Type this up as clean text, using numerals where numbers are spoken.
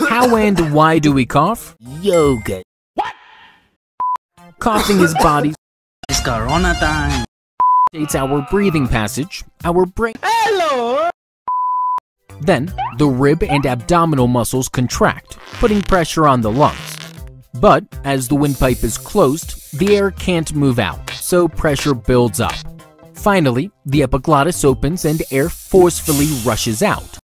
How and why do we cough? Yoga. Coughing is body It's Corona time. states our breathing passage, our brain. Hello. Then, the rib and abdominal muscles contract, putting pressure on the lungs. But, as the windpipe is closed, the air can't move out, so pressure builds up. Finally, the epiglottis opens and air forcefully rushes out.